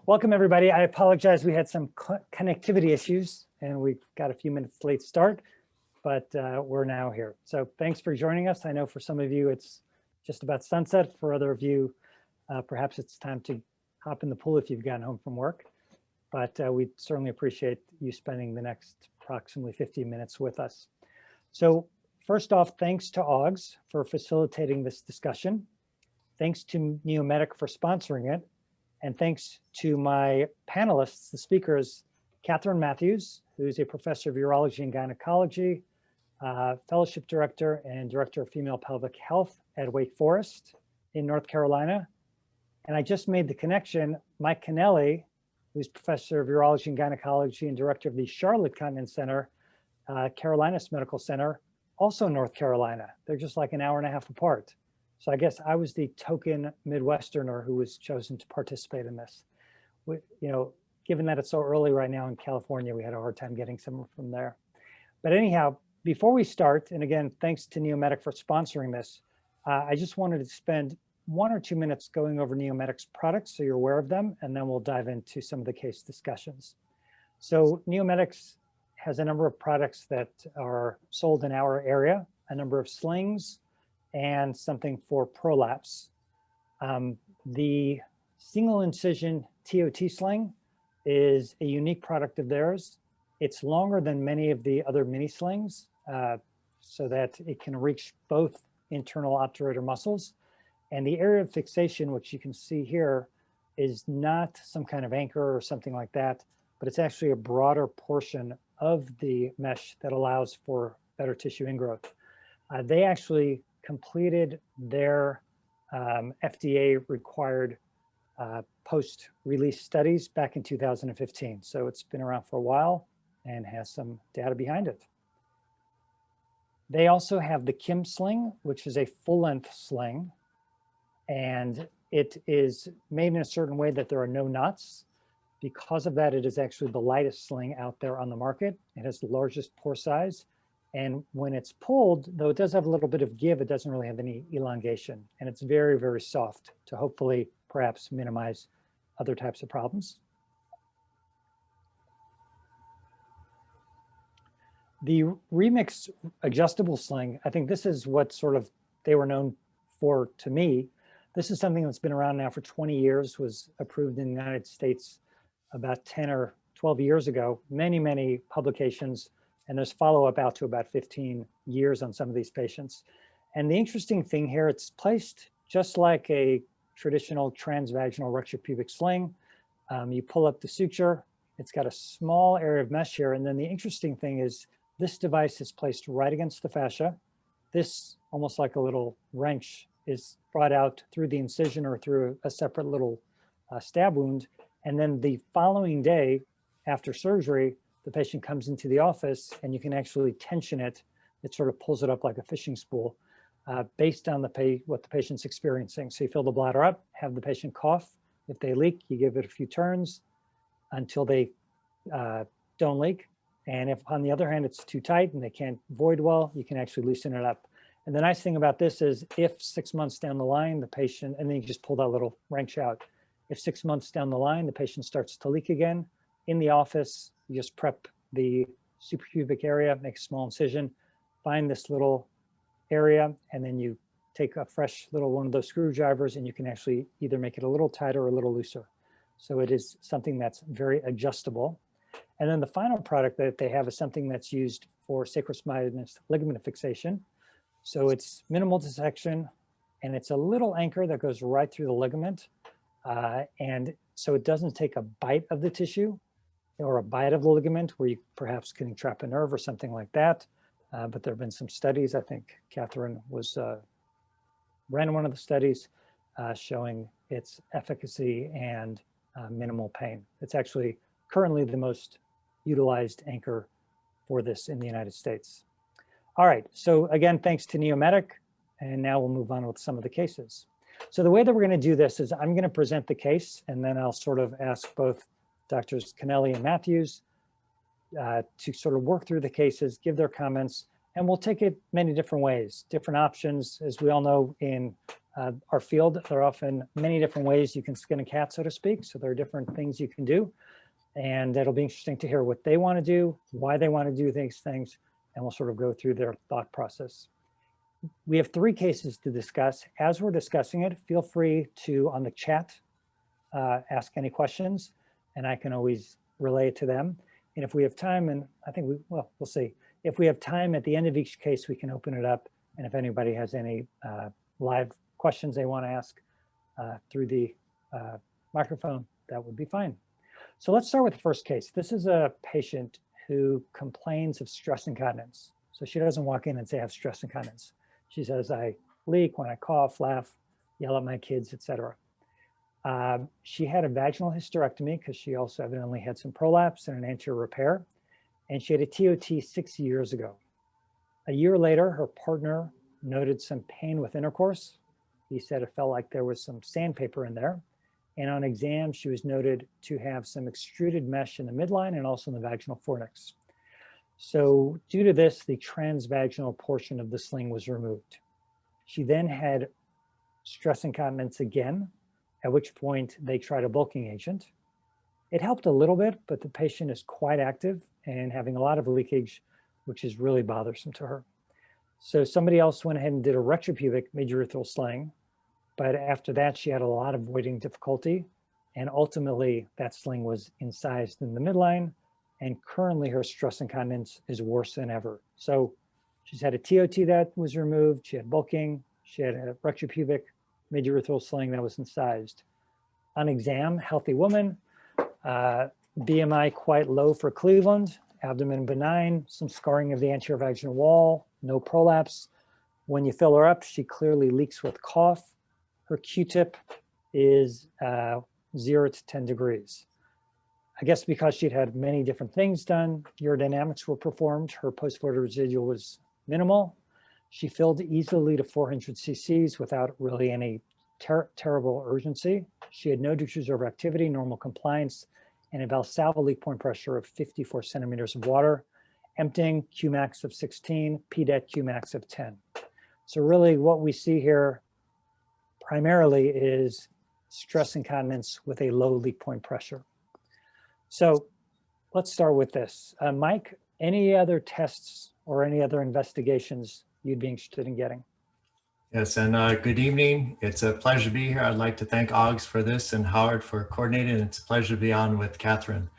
Welcome, everybody. I apologize. We had some connectivity issues and we got a few minutes late start, but we're now here. So thanks for joining us. I know for some of you, it's just about sunset. For other of you, perhaps it's time to hop in the pool if you've gotten home from work. But we certainly appreciate you spending the next approximately 50 minutes with us. So first off, thanks to AUGS for facilitating this discussion. Thanks to Neomedic for sponsoring it. And thanks to my panelists, the speakers, Catherine Matthews, who's a professor of urology and gynecology, fellowship director and director of female pelvic health at Wake Forest in North Carolina. And I just made the connection, Mike Kennelly, who's professor of urology and gynecology and director of the Charlotte Continence Center, Carolinas Medical Center, also North Carolina. They're just like an hour and a half apart. So I guess I was the token Midwesterner who was chosen to participate in this. Given that it's so early right now in California, we had a hard time getting someone from there. But anyhow, before we start, and again, thanks to Neomedic for sponsoring this, I just wanted to spend 1 or 2 minutes going over Neomedic's products so you're aware of them, and then we'll dive into some of the case discussions. So Neomedic has a number of products that are sold in our area, a number of slings, and something for prolapse. The single incision TOT sling is a unique product of theirs. It's longer than many of the other mini slings so that it can reach both internal obturator muscles. And the area of fixation, which you can see here, is not some kind of anchor or something like that, but it's actually a broader portion of the mesh that allows for better tissue ingrowth. They actually completed their FDA required post-release studies back in 2015. So it's been around for a while and has some data behind it. They also have the Kim sling, which is a full-length sling. And it is made in a certain way that there are no knots. Because of that, it is actually the lightest sling out there on the market. It has the largest pore size. And when it's pulled, though it does have a little bit of give, it doesn't really have any elongation. And it's very, very soft to hopefully perhaps minimize other types of problems. The Remix adjustable sling, I think this is what sort of they were known for to me. This is something that's been around now for 20 years, was approved in the United States about 10 or 12 years ago, many, many publications. And there's follow-up out to about 15 years on some of these patients. And the interesting thing here, it's placed just like a traditional transvaginal rectopubic sling. You pull up the suture, it's got a small area of mesh here. And then the interesting thing is this device is placed right against the fascia. This, almost like a little wrench, is brought out through the incision or through a separate little stab wound. And then the following day after surgery, the patient comes into the office and you can actually tension it. It sort of pulls it up like a fishing spool based on what the patient's experiencing. So you fill the bladder up, have the patient cough. If they leak, you give it a few turns until they don't leak. And if on the other hand, it's too tight and they can't void well, you can actually loosen it up. And the nice thing about this is if 6 months down the line, the patient, and then you just pull that little wrench out. If 6 months down the line, the patient starts to leak again, in the office, you just prep the suprapubic area, make a small incision, find this little area, and then you take a fresh little one of those screwdrivers and you can actually either make it a little tighter or a little looser. So it is something that's very adjustable. And then the final product that they have is something that's used for sacrospinous ligament fixation. So it's minimal dissection and it's a little anchor that goes right through the ligament. And so it doesn't take a bite of the tissue or a bite of the ligament where you perhaps can trap a nerve or something like that. But there have been some studies, I think Catherine ran one of the studies showing its efficacy and minimal pain. It's actually currently the most utilized anchor for this in the United States. All right, so again, thanks to Neomedic, and now we'll move on with some of the cases. So the way that we're gonna do this is I'm gonna present the case and then I'll sort of ask both Doctors Kennelly and Matthews to sort of work through the cases, give their comments, and we'll take it many different ways, different options. As we all know, in our field. There are often many different ways you can skin a cat, so to speak. So there are different things you can do. And it'll be interesting to hear what they want to do, why they want to do these things, and we'll sort of go through their thought process. We have 3 cases to discuss. As we're discussing it, feel free to, on the chat, ask any questions, and I can always relay it to them. And if we have time, and I think we'll see. If we have time at the end of each case, we can open it up. And if anybody has any live questions they want to ask through the microphone, that would be fine. So let's start with the first case. This is a patient who complains of stress incontinence. So she doesn't walk in and say I have stress incontinence. She says I leak when I cough, laugh, yell at my kids, etc. She had a vaginal hysterectomy because she also evidently had some prolapse and an anterior repair. And she had a TOT 6 years ago. A year later, her partner noted some pain with intercourse. He said it felt like there was some sandpaper in there. And on exam, she was noted to have some extruded mesh in the midline and also in the vaginal fornix. So due to this, the transvaginal portion of the sling was removed. She then had stress incontinence again, at which point they tried a bulking agent. It helped a little bit, but the patient is quite active and having a lot of leakage, which is really bothersome to her. So somebody else went ahead and did a retropubic midurethral sling, but after that, she had a lot of voiding difficulty, and ultimately that sling was incised in the midline, and currently her stress incontinence is worse than ever. So she's had a TOT that was removed, she had bulking, she had a retropubic midurethral sling that was incised. On exam, healthy woman, BMI quite low for Cleveland, abdomen benign, some scarring of the anterior vaginal wall, no prolapse. When you fill her up, she clearly leaks with cough. Her Q-tip is 0 to 10 degrees. I guess because she'd had many different things done, urodynamics were performed, her post-voidal residual was minimal. She filled easily to 400 cc's without really any terrible urgency. She had no decreased overactivity, normal compliance, and a Valsalva leak point pressure of 54 centimeters of water, emptying Qmax of 16, PDET Qmax of 10. So really what we see here primarily is stress incontinence with a low leak point pressure. So let's start with this. Mike, any other tests or any other investigations you'd be interested in getting? Yes, and good evening. It's a pleasure to be here. I'd like to thank AUGS for this and Howard for coordinating. It's a pleasure to be on with Catherine.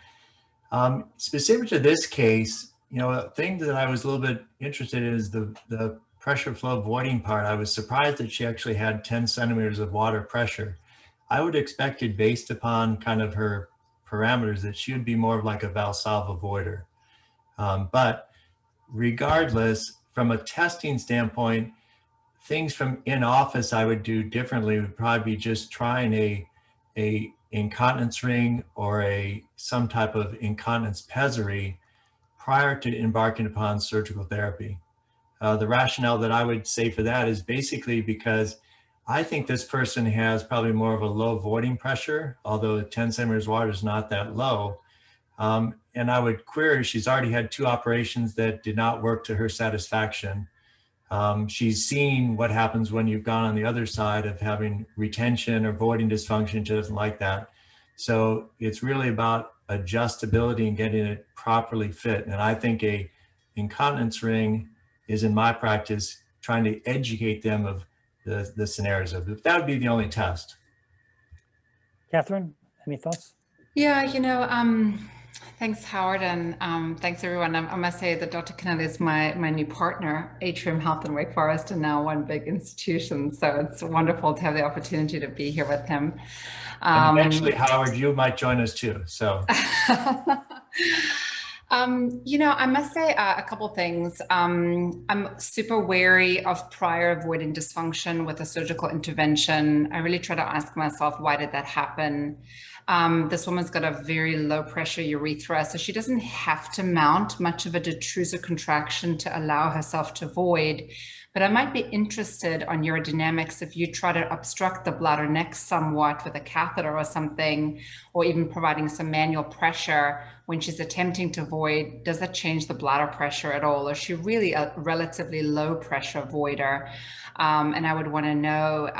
Specific to this case, a thing that I was a little bit interested in is the pressure flow voiding part. I was surprised that she actually had 10 centimeters of water pressure. I would expect it based upon kind of her parameters that she would be more of like a Valsalva voider. But regardless, from a testing standpoint, things from in office I would do differently would probably be just trying a incontinence ring or some type of incontinence pessary prior to embarking upon surgical therapy. The rationale that I would say for that is basically because I think this person has probably more of a low voiding pressure, although 10 centimeters water is not that low. And I would query, she's already had 2 operations that did not work to her satisfaction. She's seen what happens when you've gone on the other side of having retention or voiding dysfunction. She doesn't like that. So it's really about adjustability and getting it properly fit. And I think a incontinence ring is, in my practice, trying to educate them of the scenarios of it. That would be the only test. Catherine, any thoughts? Yeah, thanks, Howard, and thanks, everyone. I must say that Dr. Kennelly is my new partner, Atrium Health in Wake Forest, and now one big institution. So it's wonderful to have the opportunity to be here with him. And eventually, Howard, you might join us too. So. I must say a couple things. I'm super wary of prior voiding dysfunction with a surgical intervention. I really try to ask myself, why did that happen? This woman's got a very low pressure urethra, so she doesn't have to mount much of a detrusor contraction to allow herself to void. But I might be interested on urodynamics if you try to obstruct the bladder neck somewhat with a catheter or something, or even providing some manual pressure when she's attempting to void. Does that change the bladder pressure at all? Or is she really a relatively low pressure voider? And I would want to know,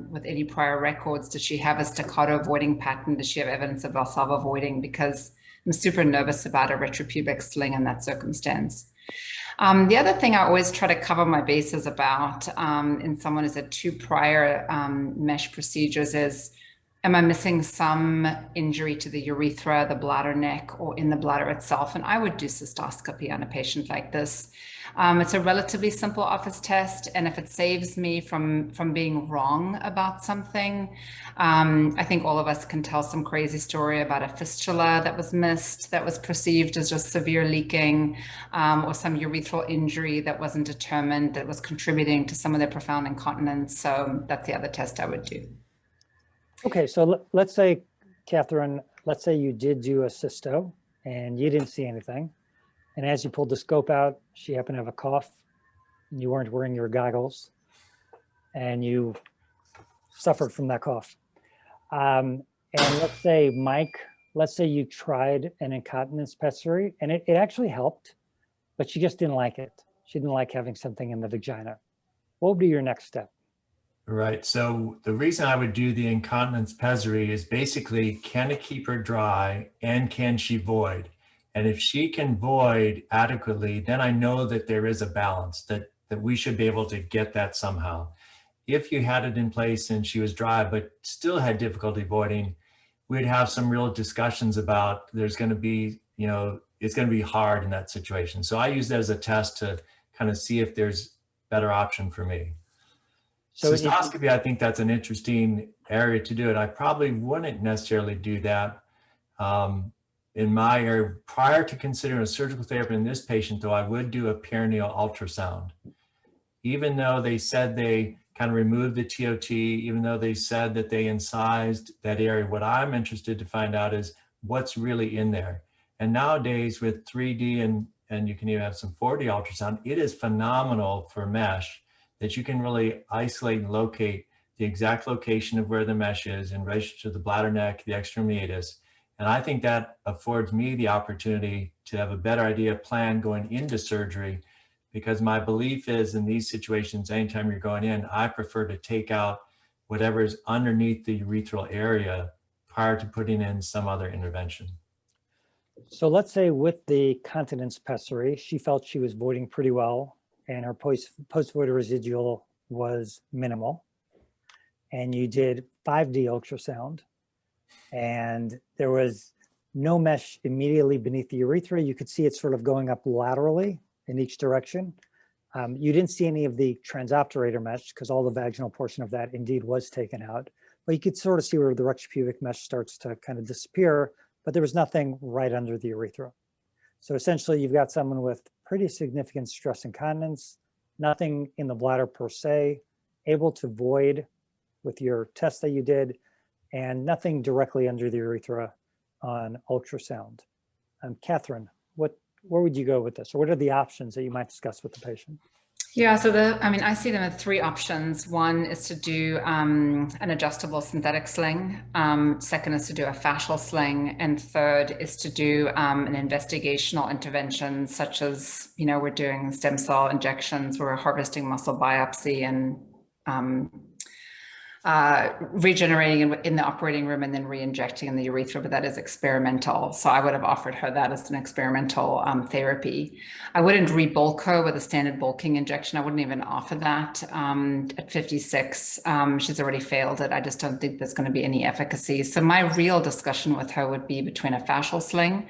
with any prior records, does she have a staccato voiding pattern? Does she have evidence of Valsalva voiding? Because I'm super nervous about a retropubic sling in that circumstance. The other thing I always try to cover my bases about in someone who's had 2 prior mesh procedures is, am I missing some injury to the urethra, the bladder neck, or in the bladder itself? And I would do cystoscopy on a patient like this. It's a relatively simple office test, and if it saves me from being wrong about something, I think all of us can tell some crazy story about a fistula that was missed, that was perceived as just severe leaking, or some urethral injury that wasn't determined, that was contributing to some of their profound incontinence. So that's the other test I would do. Okay, so let's say, Catherine, let's say you did do a cysto and you didn't see anything. And as you pulled the scope out, she happened to have a cough, and you weren't wearing your goggles, and you suffered from that cough. And let's say, Mike, let's say you tried an incontinence pessary, and it actually helped, but she just didn't like it. She didn't like having something in the vagina. What would be your next step? Right. So the reason I would do the incontinence pessary is basically, can it keep her dry and can she void? And if she can void adequately, then I know that there is a balance, that we should be able to get that somehow. If you had it in place and she was dry, but still had difficulty voiding, we'd have some real discussions about there's going to be, it's going to be hard in that situation. So I use that as a test to kind of see if there's better option for me. So cystoscopy, I think that's an interesting area to do it. I probably wouldn't necessarily do that in my area. Prior to considering a surgical therapy in this patient, though, I would do a perineal ultrasound. Even though they said they kind of removed the TOT, even though they said that they incised that area, what I'm interested to find out is what's really in there. And nowadays with 3D and you can even have some 4D ultrasound, it is phenomenal for mesh, that you can really isolate and locate the exact location of where the mesh is in relation to the bladder neck, the external meatus. And I think that affords me the opportunity to have a better idea plan going into surgery, because my belief is in these situations, anytime you're going in, I prefer to take out whatever is underneath the urethral area prior to putting in some other intervention. So let's say with the continence pessary, she felt she was voiding pretty well and her post-void residual was minimal. And you did 5D ultrasound and there was no mesh immediately beneath the urethra. You could see it sort of going up laterally in each direction. You didn't see any of the transobturator mesh because all the vaginal portion of that indeed was taken out, but you could sort of see where the retropubic mesh starts to kind of disappear, but there was nothing right under the urethra. So essentially you've got someone with pretty significant stress incontinence, nothing in the bladder per se, able to void with your test that you did, and nothing directly under the urethra on ultrasound. Catherine, where would you go with this? Or what are the options that you might discuss with the patient? Yeah, so I see them as 3 options. One is to do an adjustable synthetic sling. Second is to do a fascial sling. And third is to do an investigational intervention, such as, we're doing stem cell injections, we're harvesting muscle biopsy and regenerating in the operating room and then re-injecting in the urethra, but that is experimental. So I would have offered her that as an experimental therapy. I wouldn't re-bulk her with a standard bulking injection. I wouldn't even offer that at 56. She's already failed it. I just don't think there's going to be any efficacy. So my real discussion with her would be between a fascial sling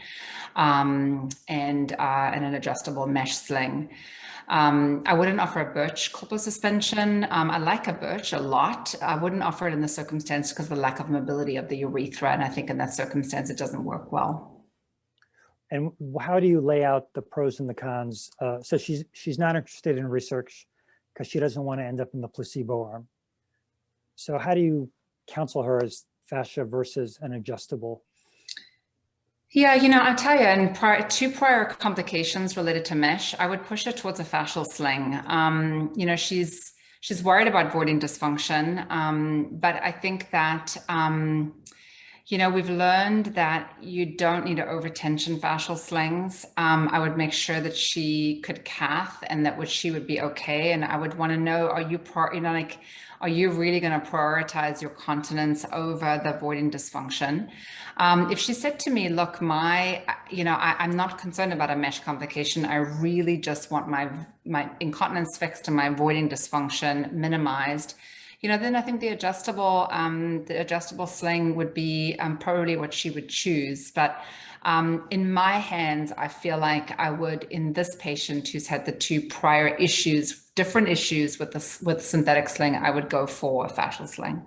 and an adjustable mesh sling. I wouldn't offer a birch colpo suspension. I like a birch a lot. I wouldn't offer it in the circumstance because of the lack of mobility of the urethra. And I think in that circumstance, it doesn't work well. And how do you lay out the pros and the cons? So she's not interested in research because she doesn't want to end up in the placebo arm. So how do you counsel her as fascia versus an adjustable? Yeah, I'll tell you, and two prior complications related to mesh, I would push her towards a fascial sling. She's worried about voiding dysfunction, but I think that we've learned that you don't need to overtension fascial slings. I would make sure that she could cath and that she would be okay. And I would want to know, are you really going to prioritize your continence over the voiding dysfunction? If she said to me, look, I'm not concerned about a mesh complication. I really just want my incontinence fixed and my voiding dysfunction minimized. Then I think the adjustable sling would be probably what she would choose. But in my hands, I feel like I would, in this patient who's had the two prior issues, different issues with synthetic sling, I would go for a fascial sling.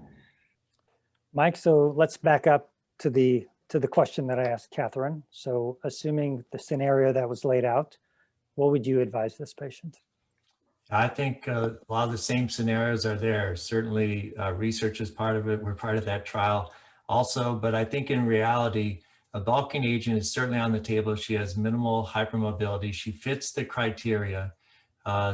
Mike, so let's back up to the question that I asked Catherine. So assuming the scenario that was laid out, what would you advise this patient? I think a lot of the same scenarios are there. Certainly research is part of it. We're part of that trial also, but I think in reality, a bulking agent is certainly on the table. She has minimal hypermobility. She fits the criteria.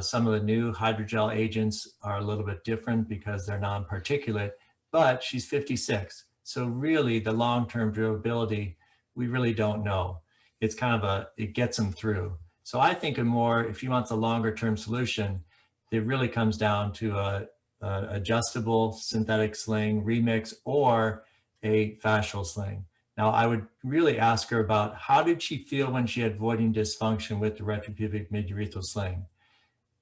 Some of the new hydrogel agents are a little bit different because they're non-particulate, but she's 56. So really the long-term durability, we really don't know. It's kind of it gets them through. So I think if you want the longer term solution, it really comes down to a adjustable synthetic sling remix or a fascial sling. Now I would really ask her about how did she feel when she had voiding dysfunction with the retropubic midurethral sling,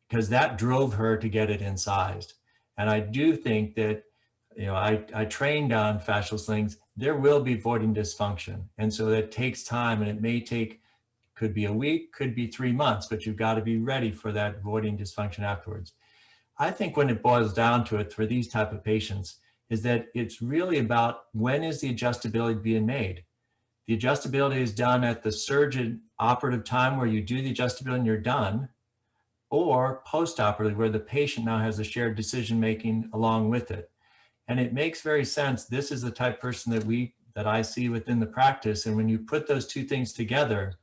because that drove her to get it incised. And I do think that, I trained on fascial slings, there will be voiding dysfunction. And so that takes time, and it may take, could be a week, could be 3 months, but you've got to be ready for that voiding dysfunction afterwards. I think when it boils down to it for these type of patients is that it's really about when is the adjustability being made. The adjustability is done at the surgeon operative time where you do the adjustability and you're done, or post-operatively where the patient now has a shared decision-making along with it. And it makes very sense. This is the type of person that I see within the practice. And when you put those two things together,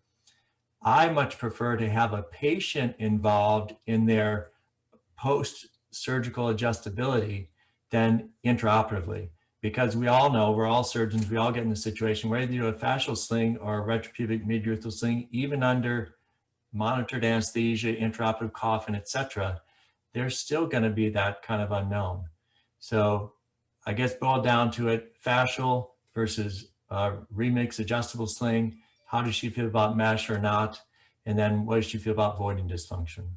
I much prefer to have a patient involved in their post-surgical adjustability than intraoperatively, because we all know, we're all surgeons, we all get in the situation where you do a fascial sling or a retropubic midurethral sling, even under monitored anesthesia, intraoperative cough, and etc., there's still going to be that kind of unknown. So I guess boil down to it, fascial versus remix adjustable sling. How does she feel about mesh or not? And then what does she feel about voiding dysfunction?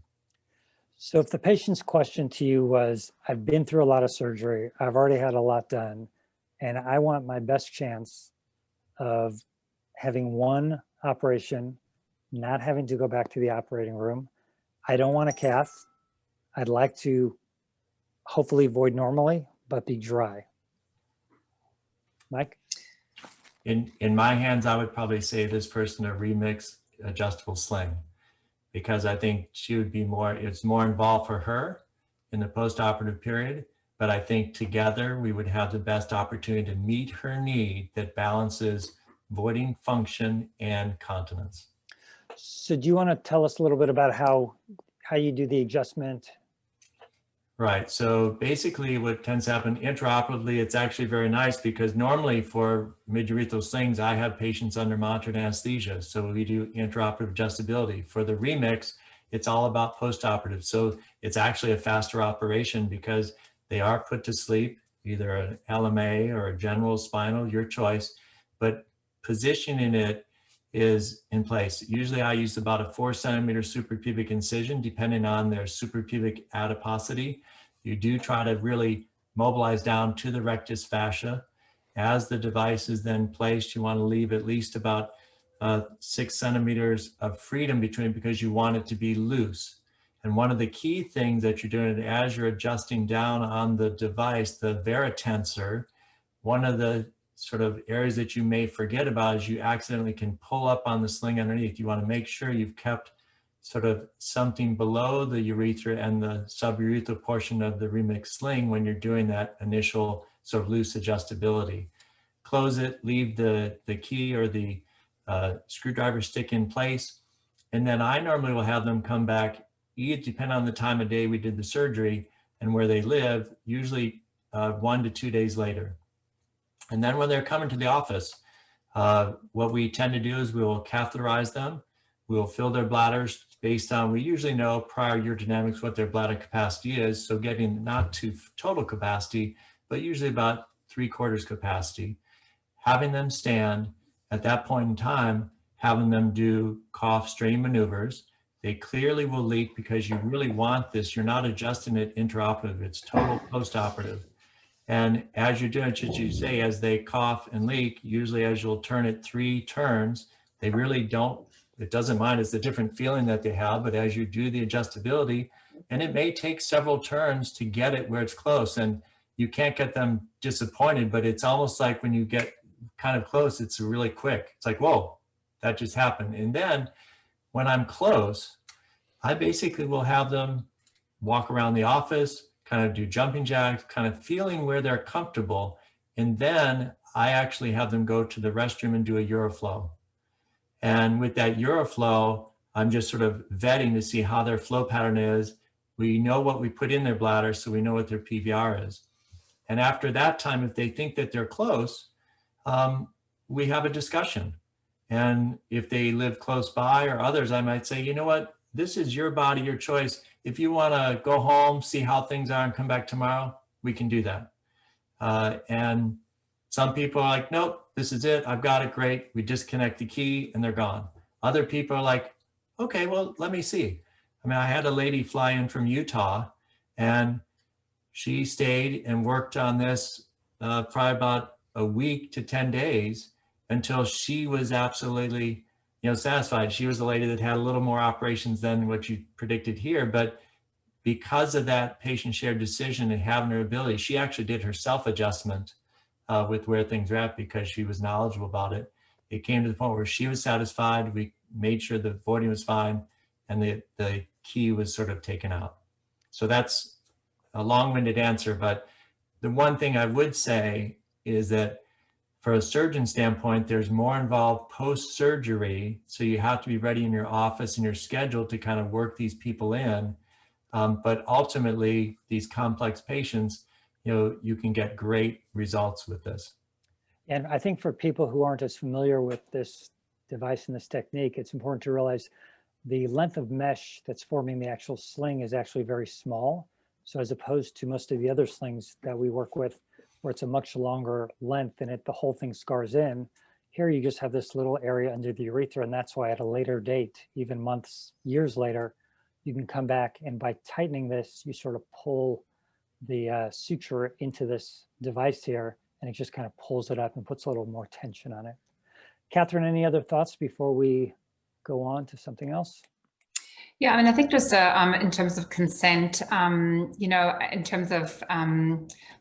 So if the patient's question to you was, I've been through a lot of surgery, I've already had a lot done, and I want my best chance of having one operation, not having to go back to the operating room. I don't want a cath. I'd like to hopefully void normally, but be dry. Mike? In my hands, I would probably say this person a remix adjustable sling, because I think she would be it's more involved for her in the post-operative period. But I think together we would have the best opportunity to meet her need that balances voiding function and continence. So do you want to tell us a little bit about how you do the adjustment? Right. So basically what tends to happen intraoperatively, it's actually very nice because normally for midurethral slings, I have patients under monitored anesthesia. So we do intraoperative adjustability. For the remix, it's all about postoperative. So it's actually a faster operation because they are put to sleep, either an LMA or a general spinal, your choice, but positioning it is in place. Usually I use about a 4 centimeter suprapubic incision, depending on their suprapubic adiposity. You do try to really mobilize down to the rectus fascia. As the device is then placed, you want to leave at least about 6 centimeters of freedom between, because you want it to be loose. And one of the key things that you're doing as you're adjusting down on the device, the varatensor, one of the sort of areas that you may forget about is you accidentally can pull up on the sling underneath. You want to make sure you've kept sort of something below the urethra and the suburethral portion of the remix sling when you're doing that initial sort of loose adjustability. Close it, leave the key or the screwdriver stick in place. And then I normally will have them come back, depending on the time of day we did the surgery and where they live, usually 1 to 2 days later. And then when they're coming to the office, what we tend to do is we will catheterize them. We will fill their bladders based on, we usually know prior urodynamics what their bladder capacity is. So getting not to total capacity, but usually about 3/4 capacity. Having them stand at that point in time, having them do cough strain maneuvers. They clearly will leak because you really want this. You're not adjusting it intraoperative, it's total postoperative. And as you're doing it, as you say, as they cough and leak, usually as you'll turn it 3 turns, they really don't, it doesn't mind, it's a different feeling that they have, but as you do the adjustability, and it may take several turns to get it where it's close, and you can't get them disappointed, but it's almost like when you get kind of close, it's really quick. It's like, whoa, that just happened. And then when I'm close, I basically will have them walk around the office, kind of do jumping jacks, kind of feeling where they're comfortable. And then I actually have them go to the restroom and do a uroflow. And with that uroflow, I'm just sort of vetting to see how their flow pattern is. We know what we put in their bladder, so we know what their PVR is. And after that time, if they think that they're close, we have a discussion. And if they live close by or others, I might say, you know what, this is your body, your choice. If you want to go home, see how things are and come back tomorrow, we can do that. And some people are like, nope, this is it. I've got it. Great. We disconnect the key and they're gone. Other people are like, okay, well, let me see. I mean, I had a lady fly in from Utah and she stayed and worked on this probably about a week to 10 days until she was absolutely, satisfied. She was a lady that had a little more operations than what you predicted here, but because of that patient shared decision and having her ability, she actually did her self-adjustment with where things are at because she was knowledgeable about it. It came to the point where she was satisfied. We made sure the voiding was fine and the key was sort of taken out. So that's a long-winded answer, but the one thing I would say is that for a surgeon standpoint, there's more involved post-surgery. So you have to be ready in your office and your schedule to kind of work these people in. But ultimately, these complex patients, you can get great results with this. And I think for people who aren't as familiar with this device and this technique, it's important to realize the length of mesh that's forming the actual sling is actually very small. So as opposed to most of the other slings that we work with, where it's a much longer length and the whole thing scars in, here you just have this little area under the urethra. And that's why at a later date, even months, years later, you can come back and by tightening this, you sort of pull the suture into this device here, and it just kind of pulls it up and puts a little more tension on it. Catherine, any other thoughts before we go on to something else? Yeah, I mean, I think just in terms of consent, in terms of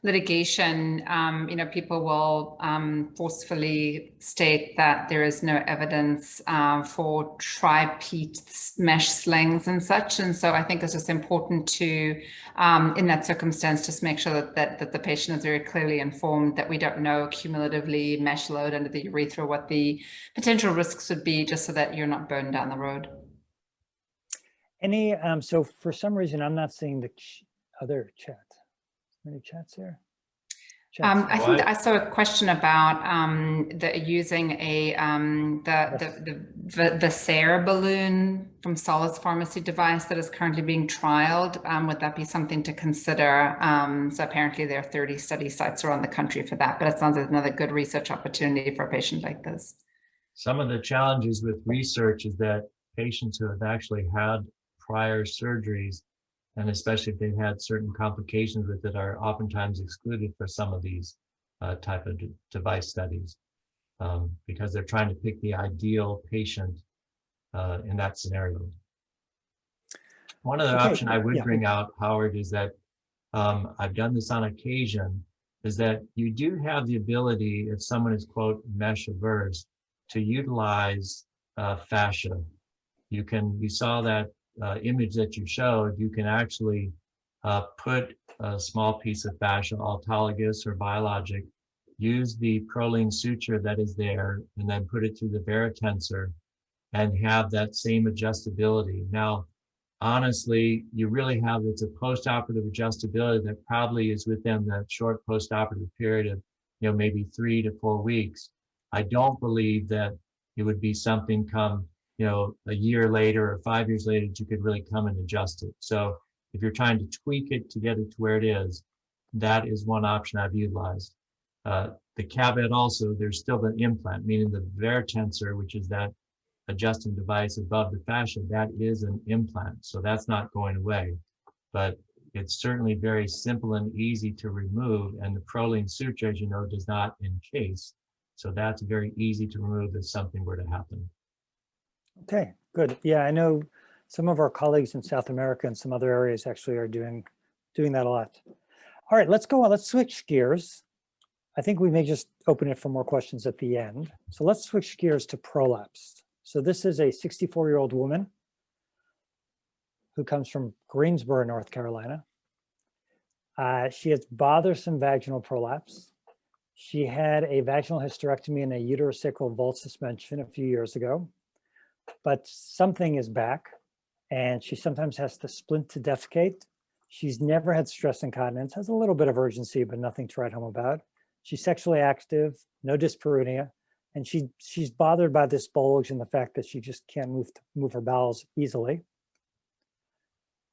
litigation, people will forcefully state that there is no evidence for tri-peat mesh slings and such. And so I think it's just important to, in that circumstance, just make sure that the patient is very clearly informed that we don't know cumulatively mesh load under the urethra, what the potential risks would be, just so that you're not burned down the road. Any, so for some reason, I'm not seeing the other chat. Any chats here? I think I saw a question about using a the Visera balloon from Solace Pharmacy device that is currently being trialed. Would that be something to consider? So apparently there are 30 study sites around the country for that, but it sounds like another good research opportunity for a patient like this. Some of the challenges with research is that patients who have actually had prior surgeries, and especially if they've had certain complications with it, are oftentimes excluded for some of these type of device studies because they're trying to pick the ideal patient in that scenario. One other option I would bring out, Howard, is that I've done this on occasion, is that you do have the ability, if someone is, quote, mesh averse, to utilize fascia. You saw that image that you showed, you can actually put a small piece of fascia, autologous or biologic, use the proline suture that is there and then put it through the varotensor and have that same adjustability. Now, honestly, you really have, it's a post-operative adjustability that probably is within that short post-operative period of, maybe 3 to 4 weeks. I don't believe that it would be something come, a year later or 5 years later that you could really come and adjust it. So if you're trying to tweak it to get it to where it is, that is one option I've utilized. The caveat also, there's still the implant, meaning the varotensor, which is that adjusting device above the fascia, that is an implant. So that's not going away, but it's certainly very simple and easy to remove. And the proline suture, as you know, does not encase. So that's very easy to remove if something were to happen. Okay, good. Yeah, I know some of our colleagues in South America and some other areas actually are doing that a lot. All right, let's go on. Let's switch gears. I think we may just open it for more questions at the end. So let's switch gears to prolapse. So this is a 64-year-old woman who comes from Greensboro, North Carolina. She has bothersome vaginal prolapse. She had a vaginal hysterectomy and a uterosacral vault suspension a few years ago, but something is back and she sometimes has to splint to defecate. She's never had stress incontinence, has a little bit of urgency, but nothing to write home about. She's sexually active, no dyspareunia, and she's bothered by this bulge and the fact that she just can't move her bowels easily.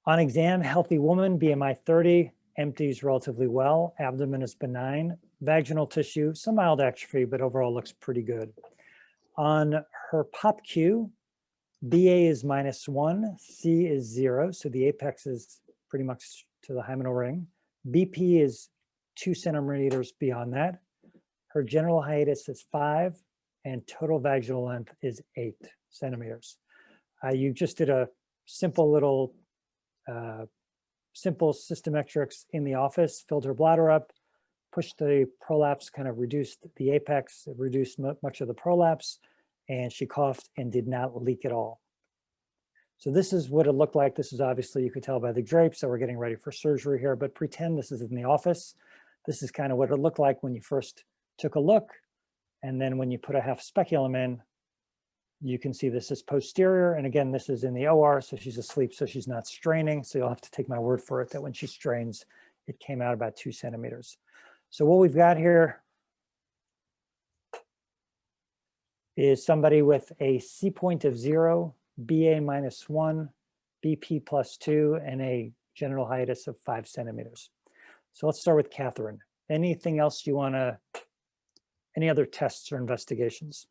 On exam, healthy woman, BMI 30, empties relatively well, abdomen is benign, vaginal tissue, some mild atrophy, but overall looks pretty good. On her POPQ, BA is -1, C is 0, so the apex is pretty much to the hymenal ring. BP is 2 centimeters beyond that. Her general hiatus is 5, and total vaginal length is 8 centimeters. You just did a simple little, simple systometrics in the office, filled her bladder up, pushed the prolapse, kind of reduced the apex, reduced much of the prolapse, and she coughed and did not leak at all. So this is what it looked like. This is obviously, you could tell by the drapes that we're getting ready for surgery here, but pretend this is in the office. This is kind of what it looked like when you first took a look. And then when you put a half speculum in, you can see this is posterior. And again, this is in the OR, so she's asleep, so she's not straining. So you'll have to take my word for it that when she strains, it came out about 2 centimeters. So what we've got here is somebody with a C point of 0, BA -1, BP +2, and a genital hiatus of 5 centimeters. So let's start with Catherine. Anything else you want to, any other tests or investigations?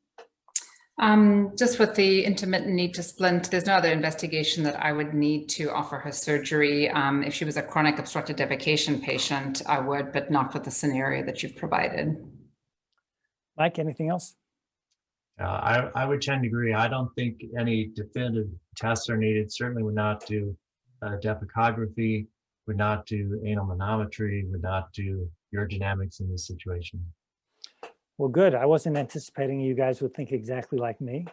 Just with the intermittent need to splint, there's no other investigation that I would need to offer her surgery. If she was a chronic obstructive defecation patient, I would, but not for the scenario that you've provided. Mike, anything else? I would tend to agree. I don't think any definitive tests are needed. Certainly would not do defecography, would not do anal manometry, would not do urodynamics in this situation. Well, good. I wasn't anticipating you guys would think exactly like me.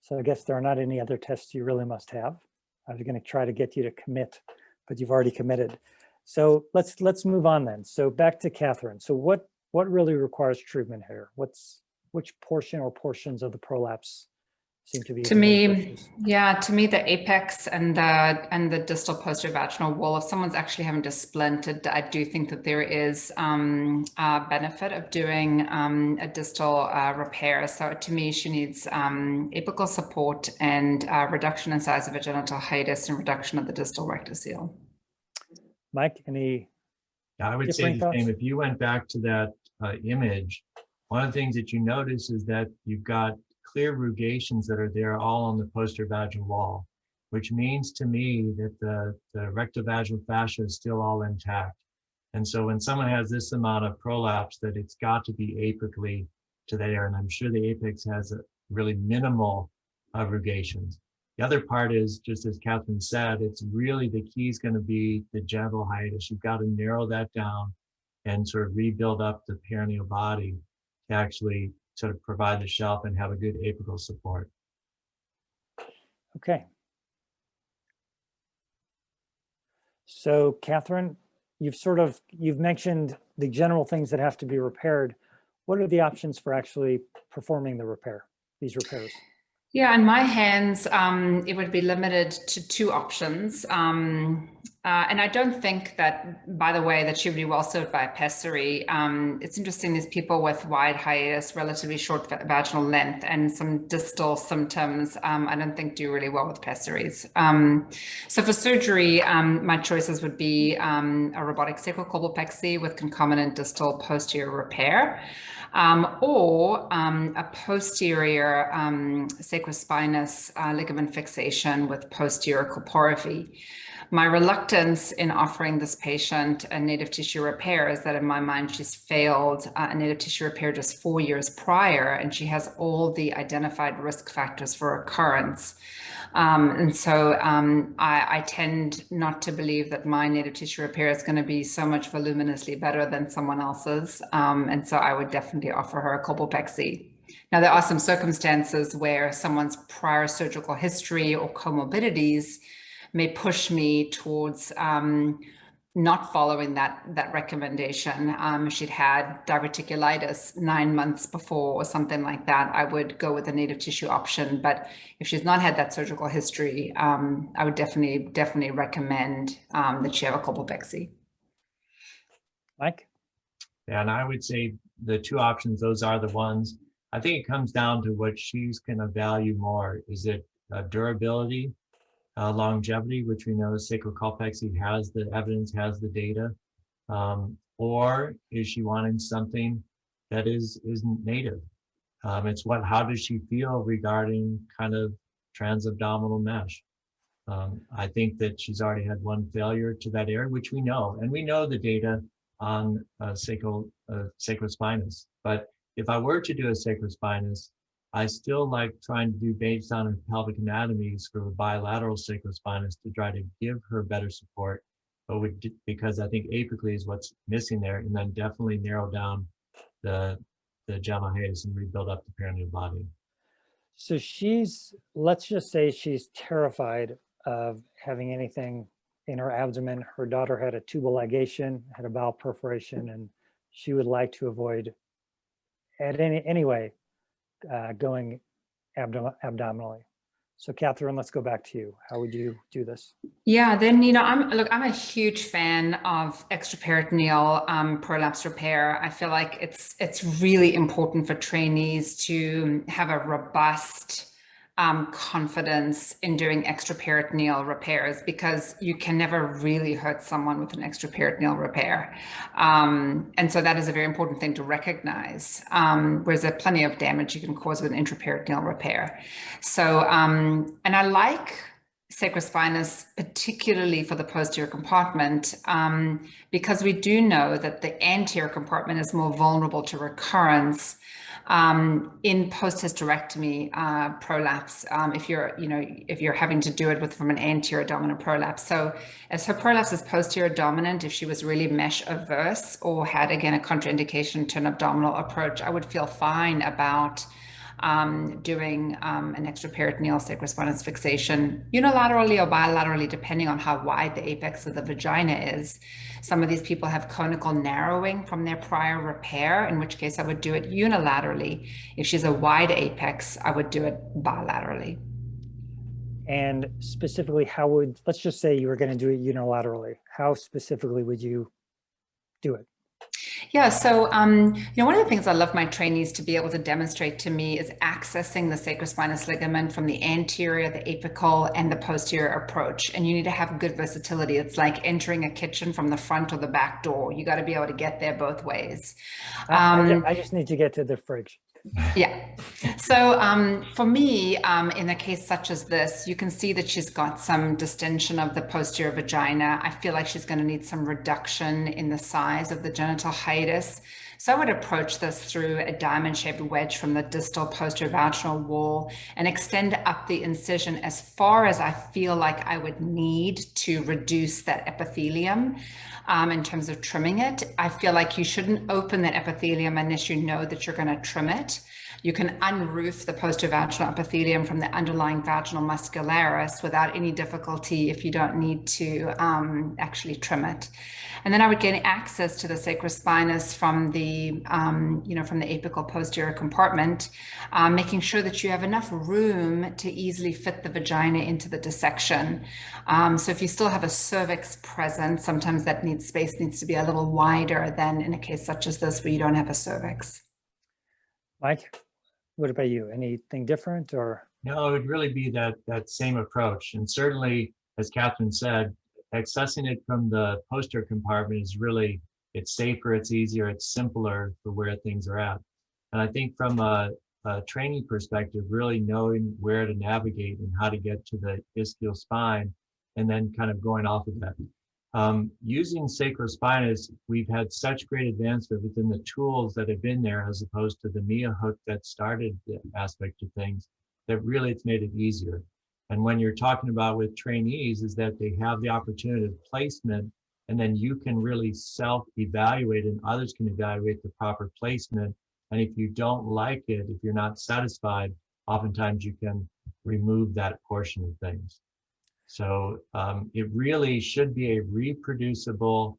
So I guess there are not any other tests you really must have. I was going to try to get you to commit, but you've already committed. So let's move on then. So back to Catherine. So what really requires treatment here? Which portion or portions of the prolapse seem to be? To me, yeah, to me, the apex and the distal posterior vaginal wall, if someone's actually having to splint it, I do think that there is a benefit of doing a distal repair. So to me, she needs apical support and reduction in size of a genital hiatus and reduction of the distal rectocele. Mike, any? Yeah, I would say the same. If you went back to that image, one of the things that you notice is that you've got clear rugations that are there all on the posterior vaginal wall, which means to me that the rectovaginal fascia is still all intact. And so when someone has this amount of prolapse, that it's got to be apically to there. And I'm sure the apex has a really minimal rugations. The other part is, just as Catherine said, it's really the key is going to be the genital hiatus. You've got to narrow that down and sort of rebuild up the perineal body to actually sort of provide the shelf and have a good apical support. Okay. So Catherine, you've mentioned the general things that have to be repaired. what are the options for actually performing these repairs? Yeah, in my hands, it would be limited to two options. And I don't think that, by the way, that she would be well served by a pessary. It's interesting, these people with wide hiatus, relatively short vaginal length, and some distal symptoms, I don't think do really well with pessaries. So for surgery, my choices would be a robotic sacrocolpopexy with concomitant distal posterior repair. Or a posterior sacrospinous ligament fixation with posterior corporiphy. My reluctance in offering this patient a native tissue repair is that in my mind, she's failed a native tissue repair just 4 years prior, and she has all the identified risk factors for recurrence. And so I tend not to believe that my native tissue repair is going to be so much voluminously better than someone else's. And so I would definitely offer her a colpopexy. Now, there are some circumstances where someone's prior surgical history or comorbidities may push me towards not following that recommendation. If she'd had diverticulitis 9 months before or something like that, I would go with a native tissue option. But if she's not had that surgical history, I would definitely recommend that she have a colpopexy. Mike? Yeah, and I would say the two options, those are the ones. I think it comes down to what she's going to value more. Is it durability? Longevity, which we know sacrocolpopexy has the evidence, has the data, or is she wanting something that isn't native? It's how does she feel regarding kind of transabdominal mesh? I think that she's already had one failure to that area, which we know, and we know the data on sacrospinous. But if I were to do a sacrospinous, I still like trying to do based on pelvic anatomies for bilateral sacrospinous to try to give her better support, but because I think apically is what's missing there, and then definitely narrow down the vaginal hiatus and rebuild up the perineal body. So let's just say she's terrified of having anything in her abdomen. Her daughter had a tubal ligation, had a bowel perforation, and she would like to avoid anyway going abdominally. So Catherine, let's go back to you. How would you do this? Yeah, then, I'm a huge fan of extraperitoneal prolapse repair. I feel like it's really important for trainees to have a robust confidence in doing extraperitoneal repairs, because you can never really hurt someone with an extraperitoneal repair. And so that is a very important thing to recognize, whereas there's plenty of damage you can cause with an intraperitoneal repair. So, and I like sacrospinous, particularly for the posterior compartment, because we do know that the anterior compartment is more vulnerable to recurrence in post-hysterectomy prolapse, if you're having to do it from an anterior dominant prolapse. So as her prolapse is posterior dominant, if she was really mesh averse or had, again, a contraindication to an abdominal approach, I would feel fine about doing an extraperitoneal sacrospinous fixation unilaterally or bilaterally, depending on how wide the apex of the vagina is. Some of these people have conical narrowing from their prior repair, in which case I would do it unilaterally. If she's a wide apex, I would do it bilaterally. And specifically, let's just say you were going to do it unilaterally. How specifically would you do it? Yeah, so one of the things I love my trainees to be able to demonstrate to me is accessing the sacrospinous ligament from the anterior, the apical, and the posterior approach. And you need to have good versatility. It's like entering a kitchen from the front or the back door. You got to be able to get there both ways. I just need to get to the fridge. Yeah. So for me, in a case such as this, you can see that she's got some distension of the posterior vagina. I feel like she's going to need some reduction in the size of the genital hiatus. So I would approach this through a diamond-shaped wedge from the distal posterior vaginal wall and extend up the incision as far as I feel like I would need to reduce that epithelium. In terms of trimming it, I feel like you shouldn't open that epithelium unless you know that you're going to trim it. it. You can unroof the posterior-vaginal epithelium from the underlying vaginal muscularis without any difficulty if you don't need to actually trim it. And then I would gain access to the sacrospinous from the, from the apical posterior compartment, making sure that you have enough room to easily fit the vagina into the dissection. So if you still have a cervix present, sometimes that space needs to be a little wider than in a case such as this where you don't have a cervix. Mike, what about you? Anything different or? No, it would really be that same approach. And certainly, as Catherine said, accessing it from the posterior compartment is really, it's safer, it's easier, it's simpler for where things are at. And I think from a training perspective, really knowing where to navigate and how to get to the ischial spine, and then kind of going off of that. Using sacrospinous, we've had such great advancement within the tools that have been there, as opposed to the Mia hook that started the aspect of things, that really it's made it easier. And when you're talking about with trainees, is that they have the opportunity of placement, and then you can really self-evaluate and others can evaluate the proper placement. And if you don't like it, if you're not satisfied, oftentimes you can remove that portion of things. So it really should be a reproducible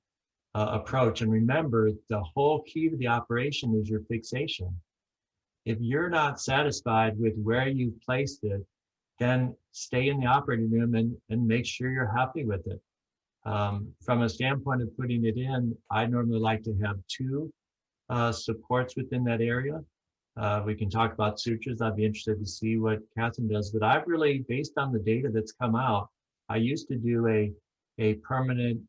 approach. And remember, the whole key to the operation is your fixation. If you're not satisfied with where you've placed it, then stay in the operating room and make sure you're happy with it. From a standpoint of putting it in, I normally like to have two supports within that area. We can talk about sutures. I'd be interested to see what Catherine does, but I've really, based on the data that's come out, I used to do a permanent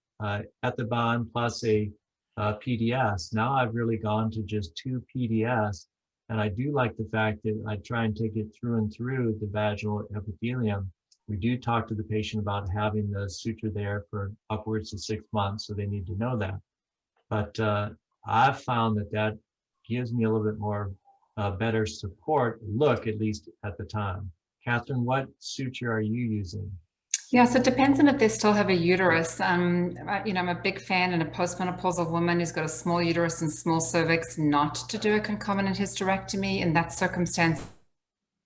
ethibond plus a PDS. Now I've really gone to just two PDS. And I do like the fact that I try and take it through and through the vaginal epithelium. We do talk to the patient about having the suture there for upwards of 6 months, so they need to know that. But I've found that gives me a little bit more better support look, at least at the time. Catherine, what suture are you using? Yeah, so it depends on if they still have a uterus. I'm a big fan in a postmenopausal woman who's got a small uterus and small cervix not to do a concomitant hysterectomy. In that circumstance,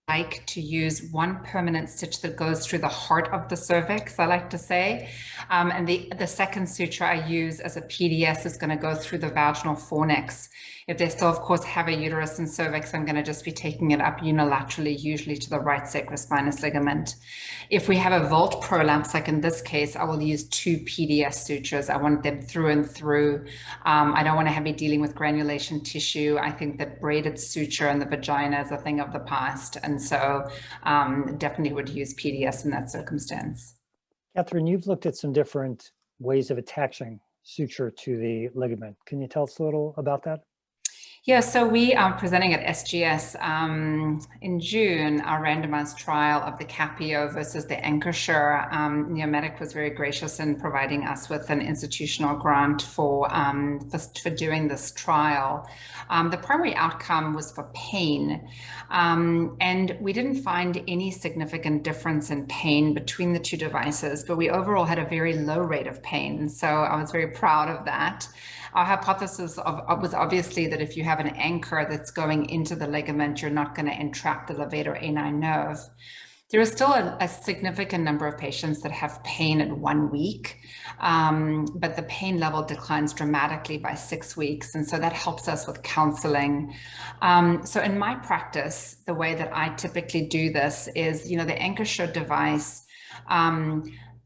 I like to use one permanent stitch that goes through the heart of the cervix, I like to say. And the second suture I use as a PDS is going to go through the vaginal fornix. If they still, of course, have a uterus and cervix, I'm going to just be taking it up unilaterally, usually to the right sacrospinous ligament. If we have a vault prolapse, like in this case, I will use two PDS sutures. I want them through and through. I don't want to have me dealing with granulation tissue. I think that braided suture in the vagina is a thing of the past. And so definitely would use PDS in that circumstance. Catherine, you've looked at some different ways of attaching suture to the ligament. Can you tell us a little about that? Yeah, so we are presenting at SGS in June, our randomized trial of the Capio versus the Ancrosure. Neomedic was very gracious in providing us with an institutional grant for doing this trial. The primary outcome was for pain, and we didn't find any significant difference in pain between the two devices, but we overall had a very low rate of pain. So I was very proud of that. Our hypothesis was obviously that if you have an anchor that's going into the ligament, you're not going to entrap the levator ani nerve. There is still a significant number of patients that have pain at 1 week, but the pain level declines dramatically by 6 weeks. And so that helps us with counseling. So in my practice, the way that I typically do this is, the Ancrosure device,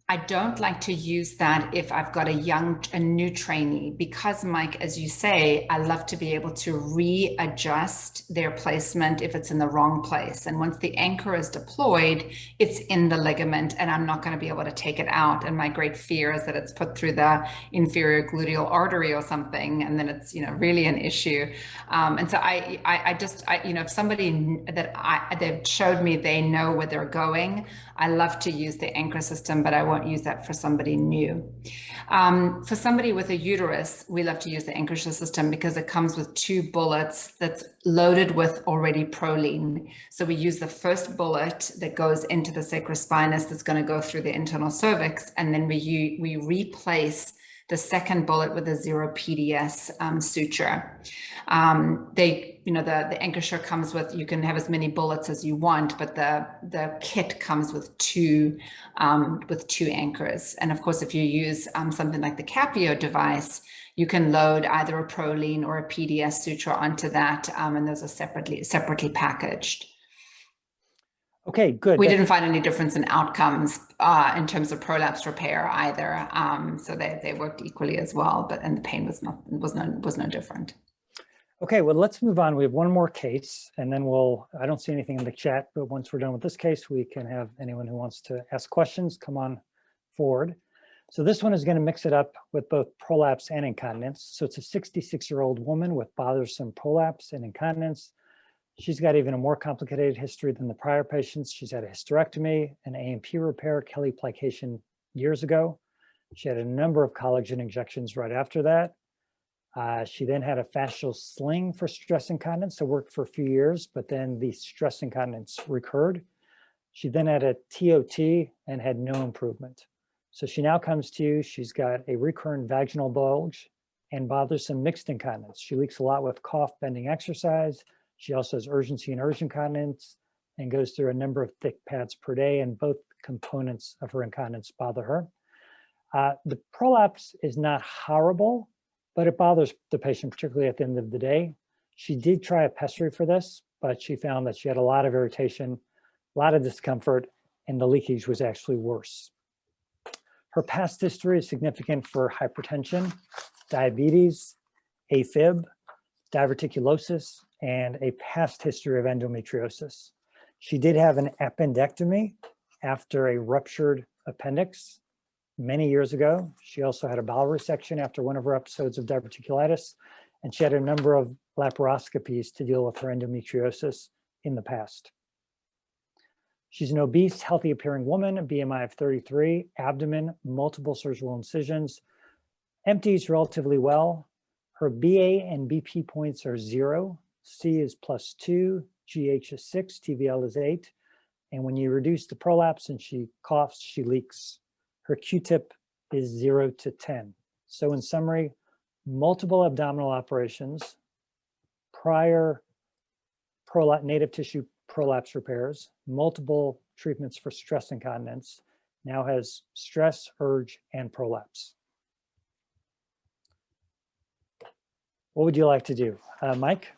I don't like to use that if I've got a new trainee, because Mike, as you say, I love to be able to readjust their placement if it's in the wrong place. And once the anchor is deployed, it's in the ligament and I'm not going to be able to take it out. And my great fear is that it's put through the inferior gluteal artery or something, and then it's, really an issue. And so if somebody they've showed me they know where they're going, I love to use the anchor system, but I won't use that for somebody new. For somebody with a uterus, we love to use the Ancrosure system because it comes with 2 bullets that's loaded with already proline. So we use the first bullet that goes into the sacrospinous that's going to go through the internal cervix, and then we replace the second bullet with a 0 PDS suture. The anchor comes with, you can have as many bullets as you want, but the kit comes with two anchors. And of course, if you use something like the Capio device, you can load either a Prolene or a PDS suture onto that, and those are separately packaged. Okay, good. We didn't find any difference in outcomes in terms of prolapse repair either. So they worked equally as well, and the pain was no different. Okay, well, let's move on. We have one more case, and then I don't see anything in the chat, but once we're done with this case, we can have anyone who wants to ask questions come on forward. So this one is going to mix it up with both prolapse and incontinence. So it's a 66-year-old woman with bothersome prolapse and incontinence. She's got even a more complicated history than the prior patients. She's had a hysterectomy, an A&P repair, Kelly plication years ago. She had a number of collagen injections right after that. She then had a fascial sling for stress incontinence, so worked for a few years, but then the stress incontinence recurred. She then had a TOT and had no improvement. So she now comes to you, she's got a recurrent vaginal bulge and bothersome mixed incontinence. She leaks a lot with cough, bending, exercise. She also has urgency and urgent incontinence and goes through a number of thick pads per day, and both components of her incontinence bother her. The prolapse is not horrible, but it bothers the patient, particularly at the end of the day. She did try a pessary for this, but she found that she had a lot of irritation, a lot of discomfort, and the leakage was actually worse. Her past history is significant for hypertension, diabetes, AFib, diverticulosis, and a past history of endometriosis. She did have an appendectomy after a ruptured appendix many years ago. She also had a bowel resection after one of her episodes of diverticulitis, and she had a number of laparoscopies to deal with her endometriosis in the past. She's an obese, healthy appearing woman, a BMI of 33, abdomen, multiple surgical incisions, empties relatively well. Her BA and BP points are 0, C is +2, GH is 6, TVL is 8. And when you reduce the prolapse and she coughs, she leaks. Her Q-tip is 0 to 10. So in summary, multiple abdominal operations, prior native tissue prolapse repairs, multiple treatments for stress incontinence, now has stress, urge, and prolapse. What would you like to do? Mike?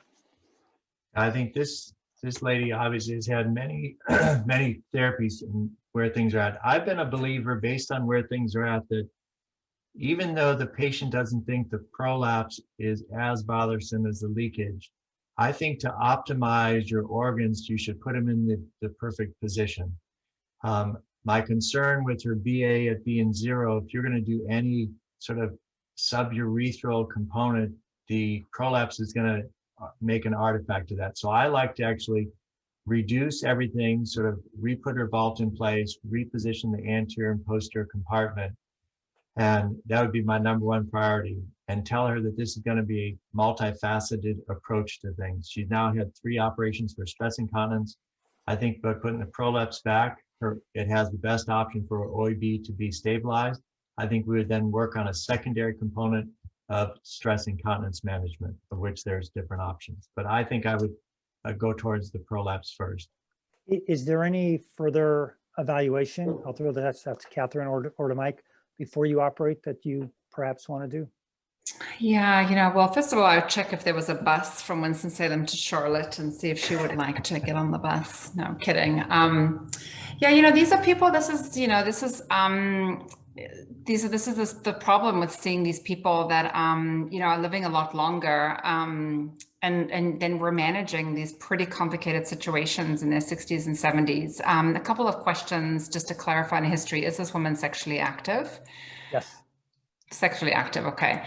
I think this lady obviously has had many, many therapies and where things are at. I've been a believer based on where things are at that even though the patient doesn't think the prolapse is as bothersome as the leakage, I think to optimize your organs, you should put them in the perfect position. My concern with her BA at being 0, if you're going to do any sort of suburethral component, the prolapse is going to make an artifact of that. So I like to actually reduce everything, sort of re-put her vault in place, reposition the anterior and posterior compartment. And that would be my #1 priority, and tell her that this is going to be a multifaceted approach to things. She's now had 3 operations for stress incontinence. I think by putting the prolapse back, it has the best option for OEB to be stabilized. I think we would then work on a secondary component of stress incontinence management, of which there's different options. But I think I would go towards the prolapse first. Is there any further evaluation? I'll throw that to Catherine or to Mike before you operate that you perhaps want to do? Yeah, well, first of all, I would check if there was a bus from Winston-Salem to Charlotte and see if she would like to get on the bus. No, I'm kidding. Yeah, these are people, this is the problem with seeing these people that, are living a lot longer. And then we're managing these pretty complicated situations in their 60s and 70s. A couple of questions just to clarify in history. Is this woman sexually active? Yes. Sexually active, okay.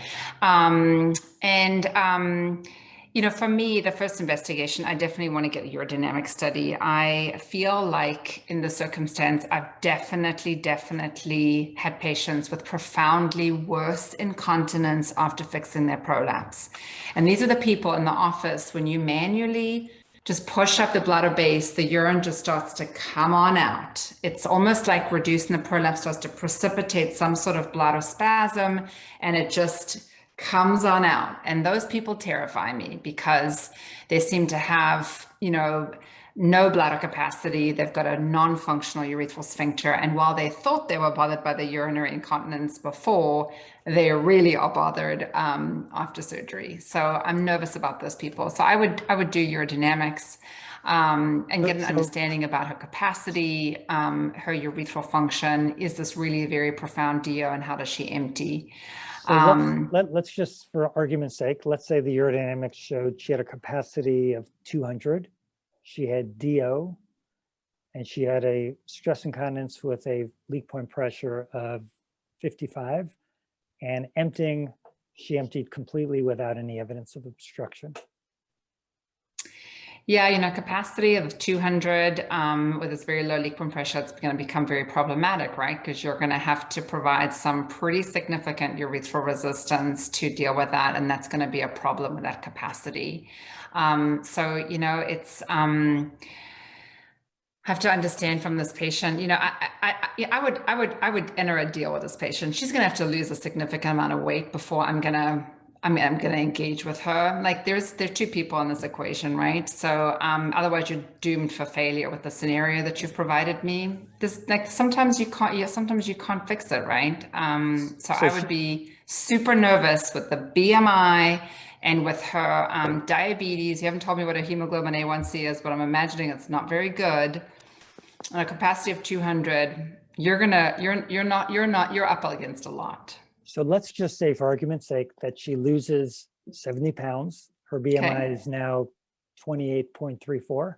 For me, the first investigation, I definitely want to get a urodynamic study. I feel like in the circumstance, I've definitely had patients with profoundly worse incontinence after fixing their prolapse. And these are the people in the office, when you manually just push up the bladder base, the urine just starts to come on out. It's almost like reducing the prolapse starts to precipitate some sort of bladder spasm, and it just comes on out. And those people terrify me because they seem to have, no bladder capacity. They've got a non-functional urethral sphincter. And while they thought they were bothered by the urinary incontinence before, they really are bothered after surgery. So I'm nervous about those people. So I would do urodynamics and get an understanding about her capacity, her urethral function. Is this really a very profound DO, and how does she empty? So let's just, for argument's sake, let's say the urodynamics showed she had a capacity of 200. She had DO, and she had a stress incontinence with a leak point pressure of 55, and emptying, she emptied completely without any evidence of obstruction. Yeah, capacity of 200 with this very low leak point pressure, it's going to become very problematic, right? Because you're going to have to provide some pretty significant urethral resistance to deal with that, and that's going to be a problem with that capacity. It's have to understand from this patient. I would enter a deal with this patient. She's going to have to lose a significant amount of weight before I'm going to engage with her. Like there are two people in this equation, right? So otherwise you're doomed for failure with the scenario that you've provided me. Sometimes you can't fix it, right? So I would be super nervous with the BMI and with her diabetes. You haven't told me what her hemoglobin A1C is, but I'm imagining it's not very good. On a capacity of 200, you're up against a lot. So let's just say, for argument's sake, that she loses 70 pounds. Her BMI is now 28.34.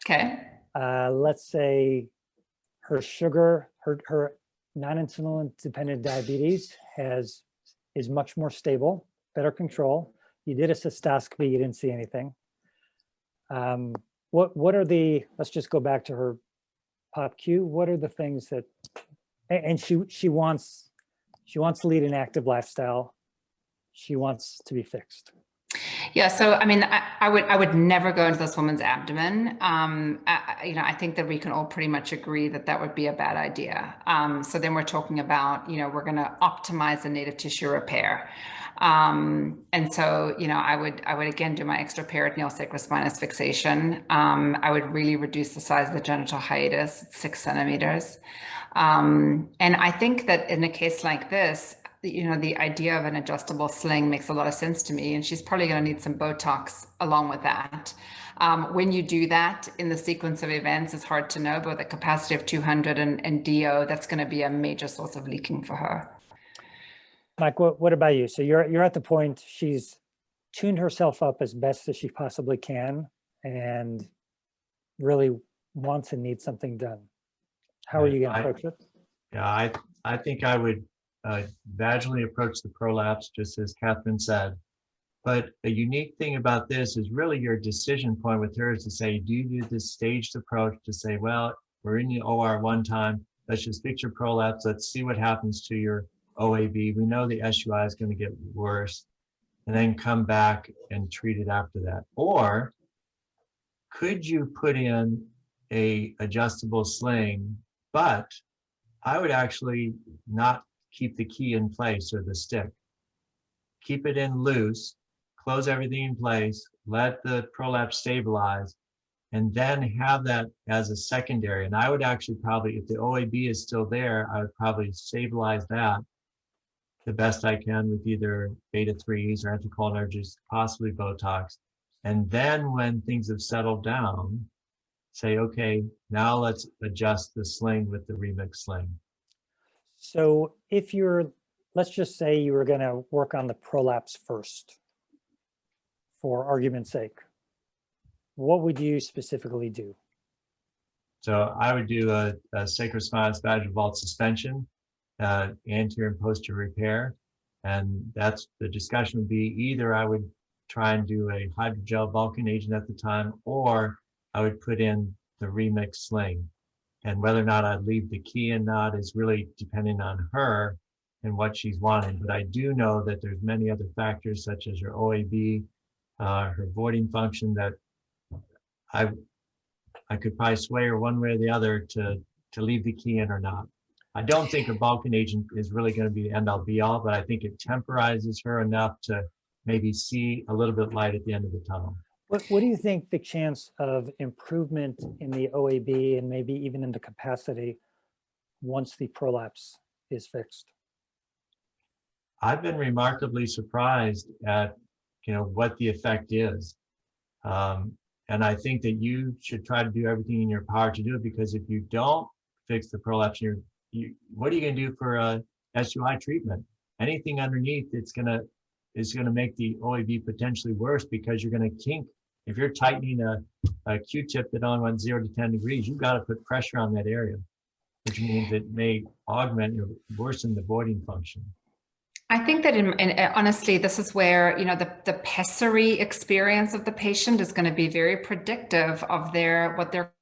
Okay. Let's say her sugar, her non-insulin dependent diabetes is much more stable, better control. You did a cystoscopy, you didn't see anything. What are let's just go back to her POP-Q. What are the things that, and she wants to lead an active lifestyle. She wants to be fixed. Yeah. So, I would never go into this woman's abdomen. I think that we can all pretty much agree that that would be a bad idea. So then we're talking about, we're going to optimize the native tissue repair. And so, I would again do my extraperitoneal sacrospinous fixation. I would really reduce the size of the genital hiatus, 6 centimeters. And I think that in a case like this, the idea of an adjustable sling makes a lot of sense to me, and she's probably going to need some Botox along with that. When you do that in the sequence of events, it's hard to know, but with a capacity of 200 and DO, that's going to be a major source of leaking for her. Mike, what about you? So you're at the point she's tuned herself up as best as she possibly can and really wants and needs something done. How are you going to approach it? Yeah, I think I would vaginally approach the prolapse, just as Catherine said. But a unique thing about this is really your decision point with her is to say, do you do this staged approach to say, well, we're in the OR one time, let's just fix your prolapse, let's see what happens to your OAB. We know the SUI is going to get worse, and then come back and treat it after that. Or could you put in a adjustable sling, but I would actually not keep the key in place or the stick. Keep it in loose, close everything in place, let the prolapse stabilize, and then have that as a secondary. And I would actually probably, if the OAB is still there, I would probably stabilize that the best I can with either beta-3s or anticholinergics, possibly Botox. And then when things have settled down, say, okay, now let's adjust the sling with the remix sling. So let's just say you were going to work on the prolapse first, for argument's sake. What would you specifically do? So I would do a sacrospinous vaginal vault suspension, anterior and posterior repair. And that's the discussion would be either I would try and do a hydrogel bulking agent at the time, or I would put in the remix sling. And whether or not I'd leave the key in not is really depending on her and what she's wanting. But I do know that there's many other factors such as her OAB, her voiding function, that I could probably sway her one way or the other to leave the key in or not. I don't think a Vulcan agent is really going to be the end all be all, but I think it temporizes her enough to maybe see a little bit light at the end of the tunnel. What do you think the chance of improvement in the OAB and maybe even in the capacity once the prolapse is fixed? I've been remarkably surprised at, what the effect is. And I think that you should try to do everything in your power to do it, because if you don't fix the prolapse, what are you going to do for a SUI treatment? Anything underneath, is going to make the OAB potentially worse, because you're going to kink. If you're tightening a Q-tip that only went 0 to 10 degrees, you've got to put pressure on that area, which means it may augment or worsen the voiding function. I think that, honestly, this is where, the pessary experience of the patient is going to be very predictive of what they're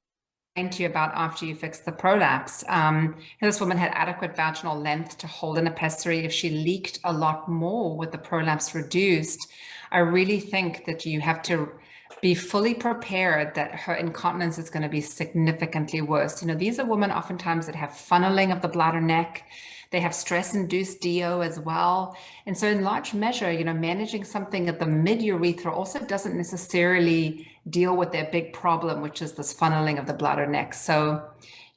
saying to you about after you fix the prolapse. This woman had adequate vaginal length to hold in a pessary. If she leaked a lot more with the prolapse reduced, I really think that you have to be fully prepared that her incontinence is going to be significantly worse. These are women oftentimes that have funneling of the bladder neck. They have stress-induced DO as well. And so in large measure, managing something at the mid-urethra also doesn't necessarily deal with their big problem, which is this funneling of the bladder neck. So,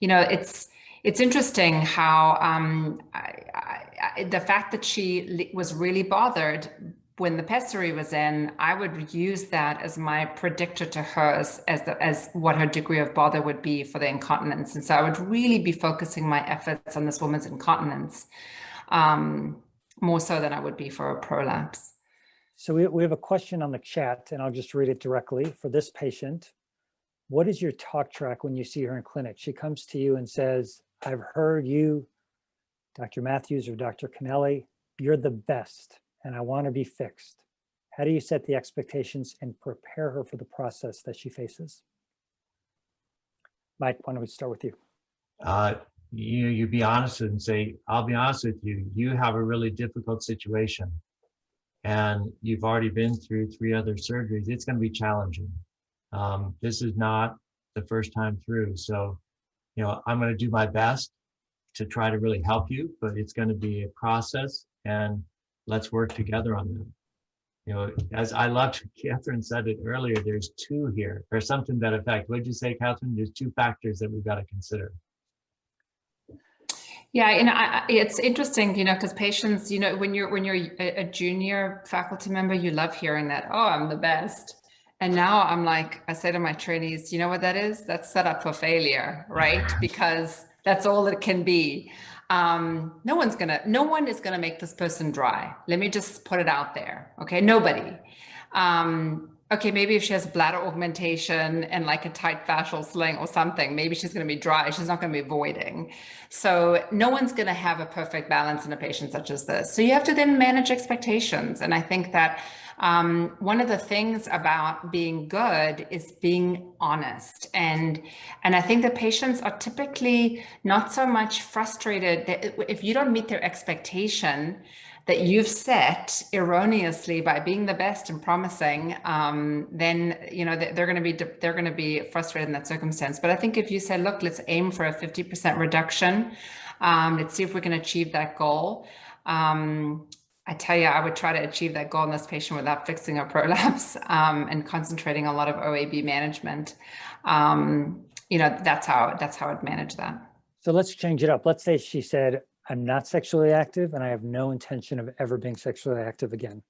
it's interesting how the fact that she was really bothered when the pessary was in, I would use that as my predictor to hers as what her degree of bother would be for the incontinence. And so I would really be focusing my efforts on this woman's incontinence, more so than I would be for a prolapse. So we have a question on the chat, and I'll just read it directly. For this patient, what is your talk track when you see her in clinic? She comes to you and says, I've heard you, Dr. Matthews or Dr. Kennelly, you're the best, and I want to be fixed. How do you set the expectations and prepare her for the process that she faces? Mike, why don't we start with you? You be honest and say, I'll be honest with you, you have a really difficult situation and you've already been through 3 other surgeries. It's going to be challenging. This is not the first time through. So, I'm going to do my best to try to really help you, but it's going to be a process, and let's work together on that. As I loved, Catherine said it earlier, there's 2 here, or something to that effect. What did you say, Catherine? There's 2 factors that we've got to consider. Yeah, it's interesting, because patients, when you're a junior faculty member, you love hearing that, oh, I'm the best. And now I'm like, I say to my trainees, you know what that is? That's set up for failure, right? Because that's all it can be. No one is gonna make this person dry. Let me just put it out there. Okay, nobody. Okay, maybe if she has bladder augmentation and like a tight fascial sling or something, maybe she's going to be dry. She's not going to be voiding. So no one's going to have a perfect balance in a patient such as this. So you have to then manage expectations. And I think that one of the things about being good is being honest. And I think that patients are typically not so much frustrated that if you don't meet their expectation that you've set erroneously by being the best and promising, then they're going to be frustrated in that circumstance. But I think if you say, look, let's aim for a 50% reduction, let's see if we can achieve that goal. I tell you, I would try to achieve that goal in this patient without fixing a prolapse and concentrating on a lot of OAB management. That's how I'd manage that. So let's change it up. Let's say she said, I'm not sexually active and I have no intention of ever being sexually active again.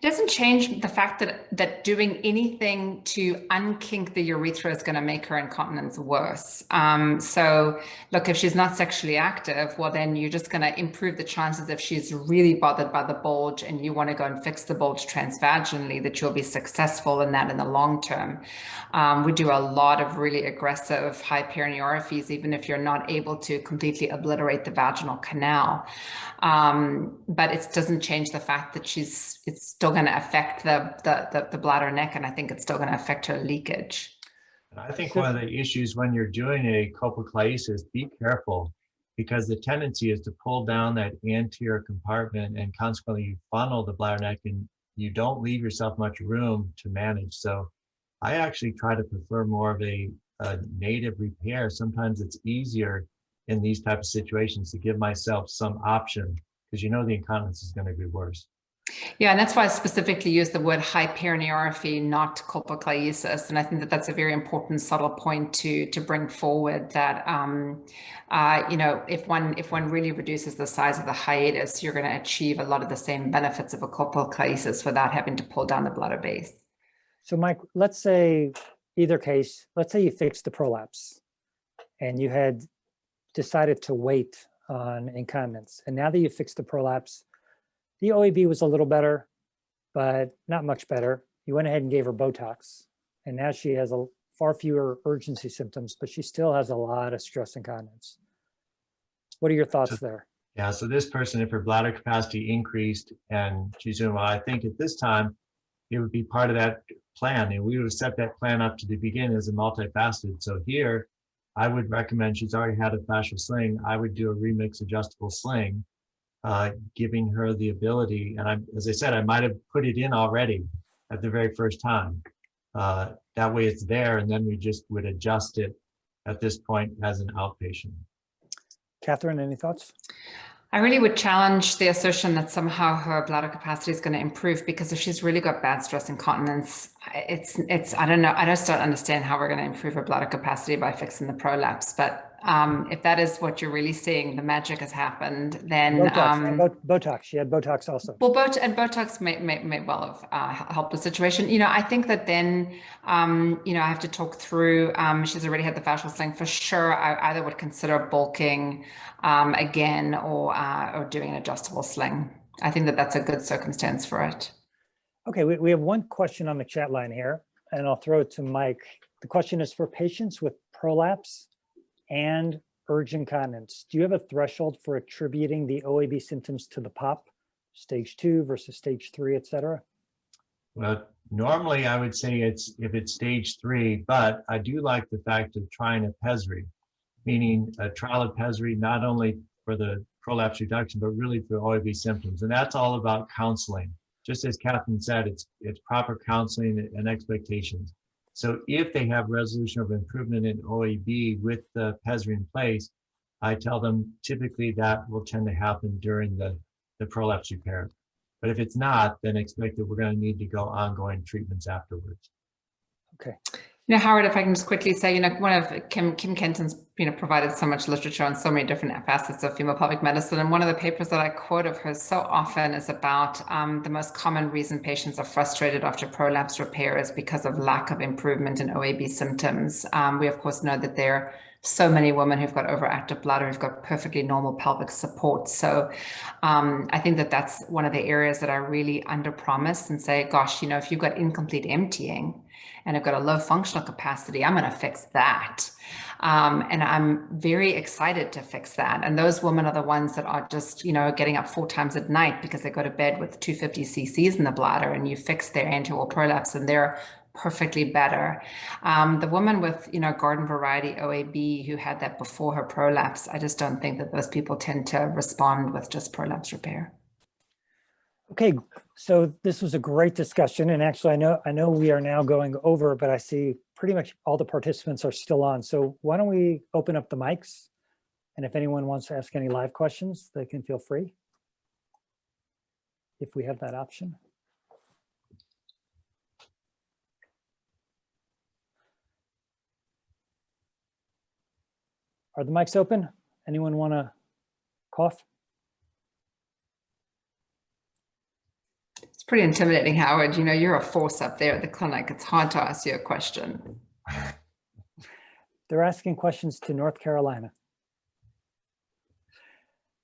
It doesn't change the fact that doing anything to unkink the urethra is going to make her incontinence worse. So look, if she's not sexually active, well, then you're just going to improve the chances if she's really bothered by the bulge and you want to go and fix the bulge transvaginally, that you'll be successful in that in the long term. We do a lot of really aggressive high perineorrhaphies, even if you're not able to completely obliterate the vaginal canal. But it doesn't change the fact that it's still going to affect the bladder neck, and I think it's still going to affect her leakage. And I think one of the issues when you're doing a colpoclaesis, be careful, because the tendency is to pull down that anterior compartment and consequently you funnel the bladder neck and you don't leave yourself much room to manage. So I actually try to prefer more of a native repair. Sometimes it's easier in these type of situations to give myself some option because you know the incontinence is going to be worse. Yeah, and that's why I specifically use the word hyperinorrhea, not colpochliosis. And I think that that's a very important subtle point to bring forward that, you know, if one really reduces the size of the hiatus, you're going to achieve a lot of the same benefits of a colpochliosis without having to pull down the bladder base. So Mike, let's say either case, let's say you fixed the prolapse and you had decided to wait on incontinence. And now that you fixed the prolapse, the OAB was a little better, but not much better. You went ahead and gave her Botox, and now she has far fewer urgency symptoms, but she still has a lot of stress incontinence. What are your thoughts there? Yeah, so this person, if her bladder capacity increased and she's doing well, I think at this time, it would be part of that plan. And we would set that plan up to the beginning as a multifaceted. So here, I would recommend, she's already had a fascial sling, I would do a remix adjustable sling, giving her the ability, and as I said, I might have put it in already at the very first time. That way it's there, and then we just would adjust it at this point as an outpatient. Catherine, any thoughts? I really would challenge the assertion that somehow her bladder capacity is going to improve, because if she's really got bad stress incontinence, I don't know, I just don't understand how we're going to improve her bladder capacity by fixing the prolapse. But if that is what you're really seeing, the magic has happened, then Botox. She had Botox also. Well, Botox may well have helped the situation. You know, I think that then, you know, I have to talk through, she's already had the fascial sling for sure. I either would consider bulking again or doing an adjustable sling. I think that that's a good circumstance for it. Okay, we have one question on the chat line here, and I'll throw it to Mike. The question is for patients with prolapse and urge incontinence, do you have a threshold for attributing the OAB symptoms to the POP, stage 2 versus stage 3, et cetera? Well, normally I would say if it's stage 3, but I do like the fact of trying a PESRI, meaning a trial of PESRI, not only for the prolapse reduction, but really for OAB symptoms. And that's all about counseling. Just as Catherine said, it's proper counseling and expectations. So if they have resolution of improvement in OAB with the PESRI in place, I tell them typically that will tend to happen during the prolapse repair. But if it's not, then expect that we're going to need to go ongoing treatments afterwards. Okay. You know, Howard, if I can just quickly say, you know, one of Kim Kenton's, you know, provided so much literature on so many different facets of female pelvic medicine. And one of the papers that I quote of hers so often is about the most common reason patients are frustrated after prolapse repair is because of lack of improvement in OAB symptoms. We, of course, know that there are so many women who've got overactive bladder, who've got perfectly normal pelvic support. So I think that that's one of the areas that I really underpromise and say, gosh, you know, if you've got incomplete emptying, and I've got a low functional capacity, I'm going to fix that. And I'm very excited to fix that. And those women are the ones that are just, you know, getting up 4 times at night because they go to bed with 250 cc's in the bladder, and you fix their anterior prolapse and they're perfectly better. The woman with, you know, garden variety OAB who had that before her prolapse, I just don't think that those people tend to respond with just prolapse repair. Okay, so this was a great discussion, and actually I know we are now going over, but I see pretty much all the participants are still on. So why don't we open up the mics, and if anyone wants to ask any live questions, they can feel free, if we have that option. Are the mics open? Anyone want to cough? It's pretty intimidating, Howard. You know, you're a force up there at the clinic. It's hard to ask you a question. They're asking questions to North Carolina.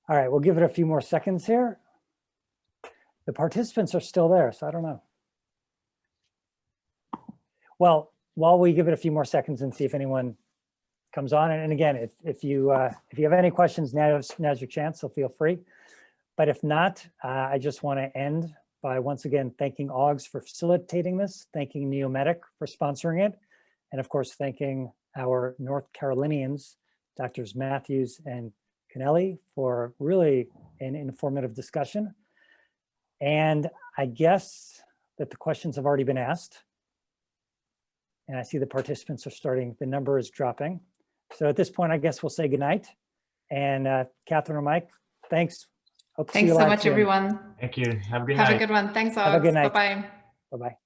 All right, we'll give it a few more seconds here. The participants are still there, so I don't know. Well, while we give it a few more seconds and see if anyone comes on, and again, if you have any questions, now's your chance, so feel free. But if not, I just want to end by once again thanking AUGS for facilitating this, thanking Neomedic for sponsoring it, and of course thanking our North Carolinians, Drs. Matthews and Kennelly, for really an informative discussion. And I guess that the questions have already been asked. And I see the participants are starting, the number is dropping. So at this point, I guess we'll say goodnight. And Catherine or Mike, thanks. Hope to see Thanks you so live much, soon. everyone. Thank you. Have a good Have night. a good one. Thanks, Have a good Augs. night. Bye-bye. Bye-bye.